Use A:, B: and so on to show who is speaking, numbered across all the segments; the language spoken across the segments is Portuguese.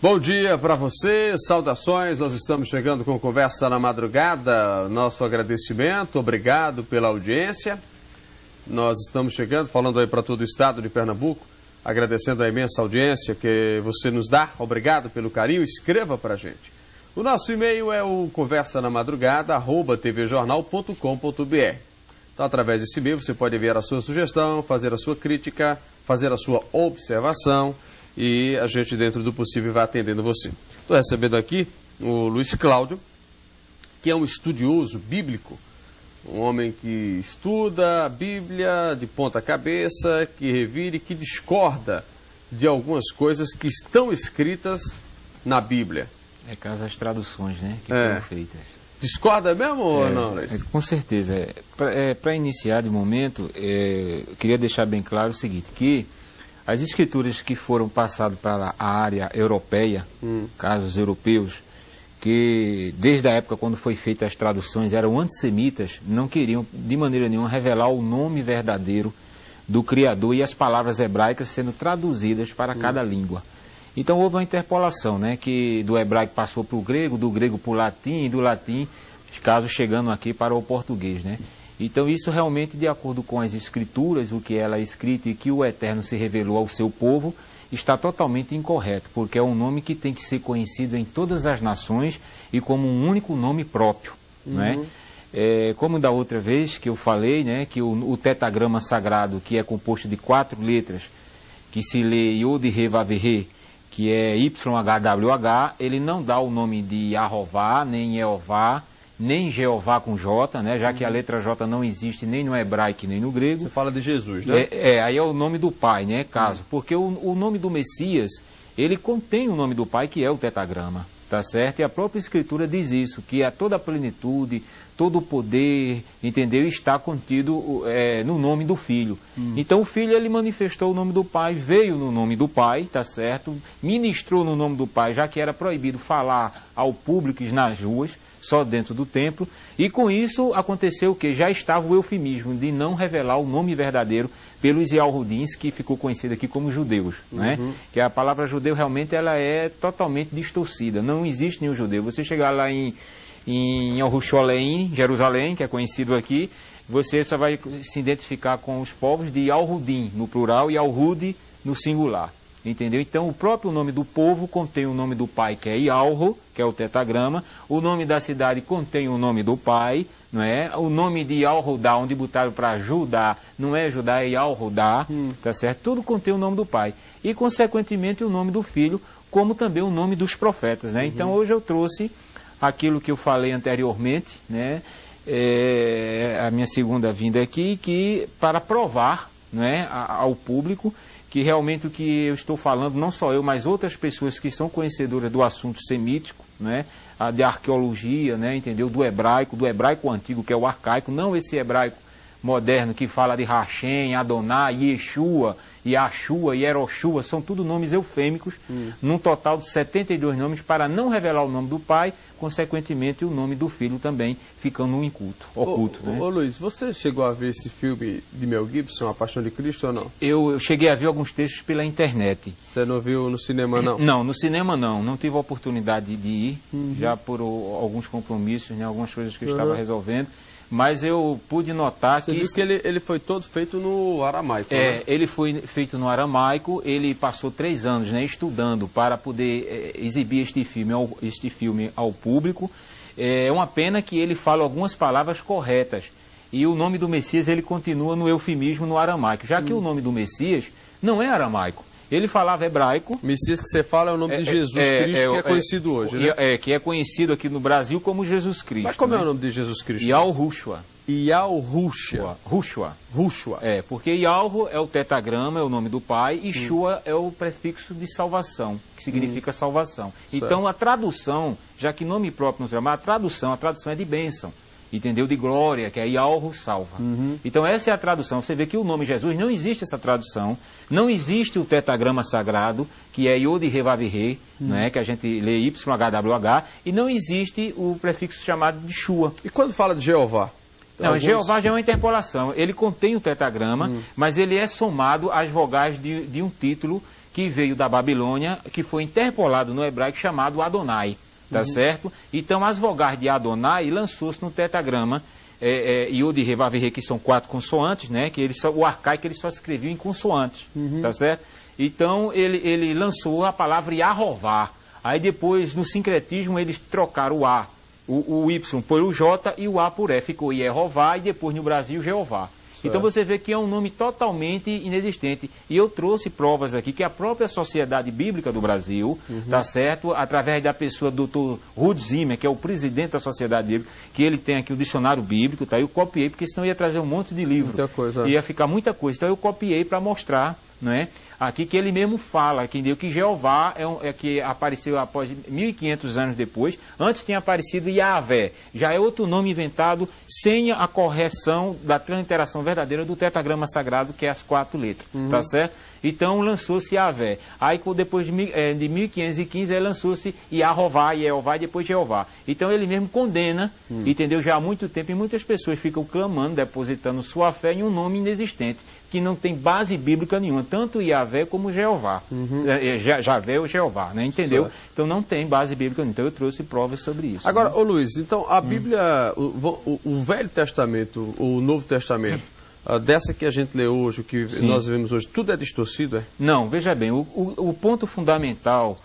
A: Bom dia para você, saudações, nós estamos chegando com Conversa na Madrugada, nosso agradecimento, obrigado pela audiência. Nós estamos chegando, falando aí para todo o estado de Pernambuco, agradecendo a imensa audiência que você nos dá, obrigado pelo carinho, escreva para a gente. O nosso e-mail é o conversanamadrugada@tvjornal.com.br. Então, através desse e-mail, você pode enviar a sua sugestão, fazer a sua crítica, fazer a sua observação, e a gente, dentro do possível, vai atendendo você. Estou recebendo aqui o Luiz Cláudio, que é um estudioso bíblico, um homem que estuda a Bíblia de ponta cabeça, que revira e que discorda de algumas coisas que estão escritas na Bíblia.
B: É caso das traduções, né, que foram feitas.
A: Discorda mesmo ou não, Luiz?
B: Com certeza. Para iniciar de momento, eu queria deixar bem claro o seguinte, que as escrituras que foram passadas para a área europeia, casos europeus, que desde a época quando foi feitas as traduções eram antissemitas, não queriam de maneira nenhuma revelar o nome verdadeiro do Criador e as palavras hebraicas sendo traduzidas para cada língua. Então houve uma interpolação, né, que do hebraico passou para o grego, do grego para o latim e do latim, casos chegando aqui para o português, né? Então isso realmente, de acordo com as escrituras, o que ela é escrita e que o Eterno se revelou ao seu povo, está totalmente incorreto, porque é um nome que tem que ser conhecido em todas as nações e como um único nome próprio, né? Como da outra vez que eu falei, né, que o tetagrama sagrado, que é composto de 4 letras, que se lê Yod He Vav He, que é YHWH, ele não dá o nome de Yahová, nem Jeová, nem Jeová com J, né, já que a letra J não existe nem no hebraico nem no grego.
A: Você fala de Jesus, né?
B: Aí é o nome do Pai, né, caso. Porque o nome do Messias, ele contém o nome do Pai, que é o tetagrama, tá certo? E a própria Escritura diz isso, que toda a plenitude, todo o poder, entendeu? Está contido no nome do Filho. Então o Filho, ele manifestou o nome do Pai, veio no nome do Pai, tá certo? Ministrou no nome do Pai, já que era proibido falar ao público nas ruas, só dentro do templo, e com isso aconteceu o que? Já estava o eufemismo de não revelar o nome verdadeiro pelos Yahudins, que ficou conhecido aqui como judeus, né? Que a palavra judeu realmente ela é totalmente distorcida, não existe nenhum judeu. Você chegar lá em Yerushalayim, Jerusalém, que é conhecido aqui, você só vai se identificar com os povos de Yahudim no plural e Yahudi no singular. Entendeu? Então, o próprio nome do povo contém o nome do pai, que é Yahro, que é o tetagrama. O nome da cidade contém o nome do pai, não é? O nome de Yahudá, onde botaram para Judá, não é Judá, é Yahudá, tá certo? Tudo contém o nome do pai. E, consequentemente, o nome do filho, como também o nome dos profetas, né? Então, hoje eu trouxe aquilo que eu falei anteriormente, né? A minha segunda vinda aqui, que para provar, né, ao público que realmente o que eu estou falando, não só eu, mas outras pessoas que são conhecedoras do assunto semítico, né, de arqueologia, né, entendeu? Do hebraico antigo, que é o arcaico, não esse hebraico moderno que fala de Hashem, Adonai, Yeshua, Yahshua, Yeroshua, são tudo nomes eufêmicos, num total de 72 nomes, para não revelar o nome do pai, consequentemente o nome do filho também ficando oculto. Né?
A: Ô Luiz, você chegou a ver esse filme de Mel Gibson, A Paixão de Cristo, ou não?
B: Eu cheguei a ver alguns textos pela internet.
A: Você não viu no cinema, não?
B: Não, no cinema não tive a oportunidade de ir, já por alguns compromissos, né, algumas coisas que eu estava resolvendo. Mas eu pude notar
A: Você viu que ele foi todo feito no aramaico, né?
B: Ele foi feito no aramaico, ele passou 3 anos, né, estudando para poder exibir este filme ao público. É uma pena que ele fala algumas palavras corretas. E o nome do Messias, ele continua no eufemismo no aramaico, já que o nome do Messias não é aramaico. Ele falava hebraico.
A: Messias que você fala é o nome de Jesus Cristo, que é conhecido hoje, né?
B: Que é conhecido aqui no Brasil como Jesus Cristo.
A: Mas como é o nome de Jesus Cristo?
B: Yahushua.
A: Yahushua.
B: Porque Yahru é o tetagrama, é o nome do pai, e Shua é o prefixo de salvação, que significa salvação.
A: Certo.
B: Então a tradução, já que nome próprio nos chama, a tradução é de bênção. Entendeu? De glória, que é Yahru salva. Então essa é a tradução. Você vê que o nome Jesus, não existe essa tradução, não existe o tetagrama sagrado, que é Yod He Vav He, né, que a gente lê YHWH, e não existe o prefixo chamado de Shua.
A: E quando fala de Jeová?
B: Não, Jeová já é uma interpolação. Ele contém o tetagrama, mas ele é somado às vogais de um título que veio da Babilônia, que foi interpolado no hebraico chamado Adonai, tá certo? Então, as vogais de Adonai lançou-se no tetragrama, Yud e Revav e Re, que são 4 consoantes, né? Que o arcaico ele só escrevia em consoantes, tá certo? Então, ele lançou a palavra Yahová. Aí depois, no sincretismo, eles trocaram o A, o Y por o J e o A por E. Ficou Yehová e depois no Brasil, Jeová. Então você vê que é um nome totalmente inexistente. E eu trouxe provas aqui que a própria Sociedade Bíblica do Brasil, tá certo? Através da pessoa do Dr. Ruth Zimmer, que é o presidente da Sociedade Bíblica, que ele tem aqui o dicionário bíblico, tá? Eu copiei, porque senão ia trazer um monte de livro.
A: Muita coisa.
B: Ia ficar muita coisa. Então eu copiei para mostrar, não é? Aqui que ele mesmo fala, que Jeová que apareceu após 1.500 anos depois. Antes tinha aparecido Yahvé. Já é outro nome inventado sem a correção da transliteração verdadeira do tetragrama sagrado, que é as 4 letras. Tá certo? Então lançou-se Yahvé. Aí depois de 1515 lançou-se Yahová, Yehová e depois Jeová. Então ele mesmo condena, entendeu? Já há muito tempo, e muitas pessoas ficam clamando, depositando sua fé em um nome inexistente, que não tem base bíblica nenhuma, tanto Yahvé como Jeová. Javé ou Jeová, né? Entendeu?
A: Certo.
B: Então não tem base bíblica nenhuma. Então eu trouxe provas sobre isso.
A: Agora,
B: né?
A: ô Luiz, então a Bíblia, o Velho Testamento, o Novo Testamento, dessa que a gente lê hoje, o que nós vemos hoje, tudo é distorcido, é?
B: Não, veja bem, o ponto fundamental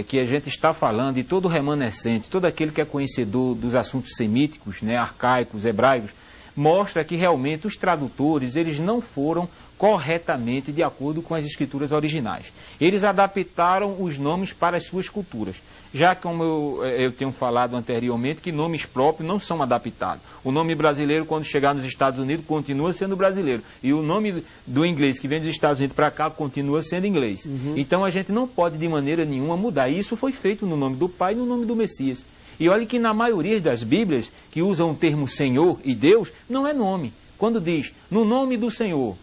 B: que a gente está falando, e todo remanescente, todo aquele que é conhecedor dos assuntos semíticos, né, arcaicos, hebraicos, mostra que realmente os tradutores, eles não foram corretamente de acordo com as escrituras originais. Eles adaptaram os nomes para as suas culturas. Já como eu tenho falado anteriormente, que nomes próprios não são adaptados. O nome brasileiro, quando chegar nos Estados Unidos, continua sendo brasileiro. E o nome do inglês que vem dos Estados Unidos para cá, continua sendo inglês. Então a gente não pode de maneira nenhuma mudar. E isso foi feito no nome do Pai e no nome do Messias. E olha que na maioria das Bíblias, que usam o termo Senhor e Deus, não é nome. Quando diz, no nome do Senhor,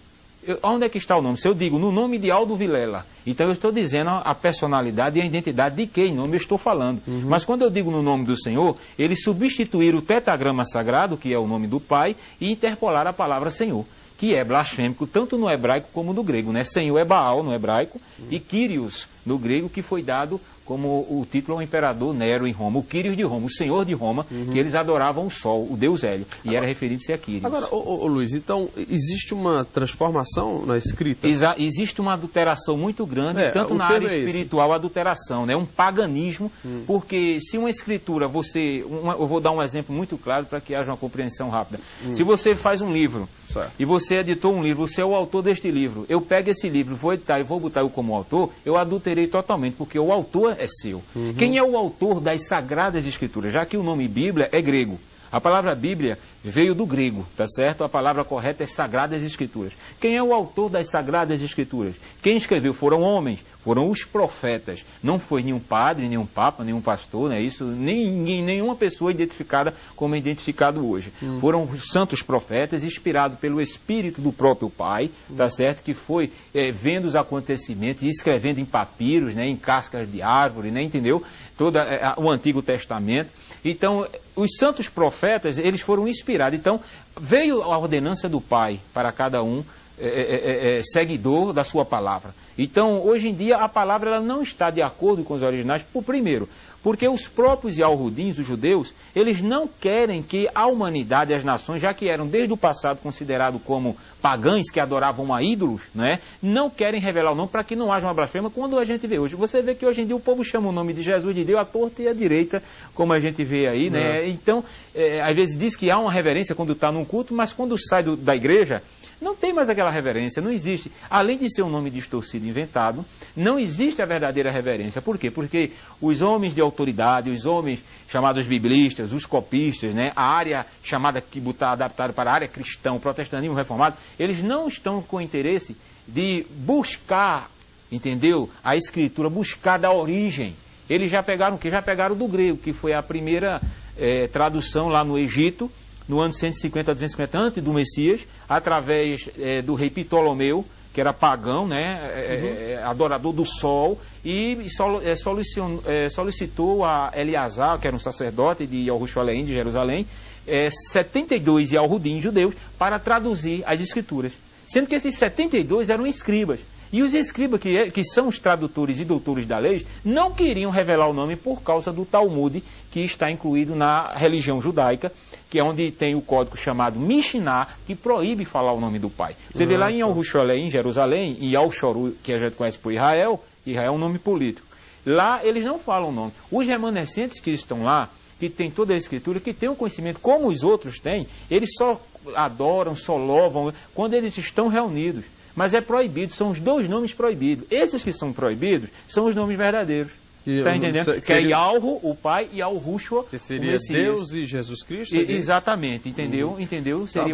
B: onde é que está o nome? Se eu digo, no nome de Aldo Vilela, então eu estou dizendo a personalidade e a identidade de quem nome eu estou falando. Mas quando eu digo no nome do Senhor, eles substituíram o tetragrama sagrado, que é o nome do Pai, e interpolaram a palavra Senhor, que é blasfêmico tanto no hebraico como no grego, né? Senhor é Baal no hebraico e Kyrios no grego, que foi dado como o título ao imperador Nero em Roma, o Quírios de Roma, o Senhor de Roma, que eles adoravam o Sol, o Deus Hélio, e era referido-se a Quírios.
A: Agora, Luiz, então, existe uma transformação na escrita?
B: Existe uma adulteração muito grande, tanto na área espiritual, adulteração, né? Um paganismo, porque se uma escritura, eu vou dar um exemplo muito claro para que haja uma compreensão rápida. Se você faz um livro, e você editou um livro, você é o autor deste livro, eu pego esse livro, vou editar e vou botar eu como autor, eu adulterei totalmente, porque o autor é seu. Quem é o autor das Sagradas Escrituras? Já que o nome Bíblia é grego. A palavra Bíblia veio do grego, tá certo? A palavra correta é Sagradas Escrituras. Quem é o autor das Sagradas Escrituras? Quem escreveu foram homens, foram os profetas. Não foi nenhum padre, nenhum papa, nenhum pastor, né? Isso, nenhuma pessoa identificada como é identificado hoje. Foram os santos profetas, inspirados pelo Espírito do próprio Pai, tá certo? Que foi vendo os acontecimentos e escrevendo em papiros, né? Em cascas de árvore, né? Entendeu? Todo o Antigo Testamento. Então, os santos profetas, eles foram inspirados. Então, veio a ordenança do Pai para cada um seguidor da sua palavra. Então, hoje em dia, a palavra ela não está de acordo com os originais, primeiro, porque os próprios Yahudins, os judeus, eles não querem que a humanidade, as nações, já que eram desde o passado considerados como pagãos que adoravam a ídolos, né, não querem revelar o nome para que não haja uma blasfêmia, quando a gente vê hoje. Você vê que hoje em dia o povo chama o nome de Jesus de Deus à torta e à direita, como a gente vê aí, né? Então, às vezes diz que há uma reverência quando está num culto, mas quando sai da igreja, não tem mais aquela reverência, não existe. Além de ser um nome distorcido, inventado, não existe a verdadeira reverência. Por quê? Porque os homens de autoridade, os homens chamados biblistas, os copistas, né, a área chamada, que está adaptada para a área cristã, o protestantismo reformado, eles não estão com interesse de buscar, entendeu? A escritura, buscar da origem. Eles já pegaram o quê? Já pegaram do grego, que foi a primeira tradução lá no Egito, no ano 150 a 250 antes do Messias, através do rei Ptolomeu, que era pagão, né, adorador do sol, e solicitou a Eleazar, que era um sacerdote de Jerusalém, de Jerusalém, 72 Yahudim judeus para traduzir as escrituras. Sendo que esses 72 eram escribas. E os escribas, que são os tradutores e doutores da lei, não queriam revelar o nome por causa do Talmud, que está incluído na religião judaica, que é onde tem o código chamado Mishnah, que proíbe falar o nome do pai. Você vê lá em Yerushalayim, em Jerusalém, e Al-Shoru, que a gente conhece por Israel é um nome político. Lá eles não falam o nome. Os remanescentes que estão lá, que tem toda a escritura, que tem o conhecimento como os outros têm, eles só adoram, só louvam quando eles estão reunidos. Mas é proibido, são os dois nomes proibidos. Esses que são proibibidos são os nomes verdadeiros. Está entendendo? Que é Yahweh, o Pai, e Yahushua,
A: que seria Deus e Jesus Cristo?
B: Exatamente, entendeu? Entendeu? Seria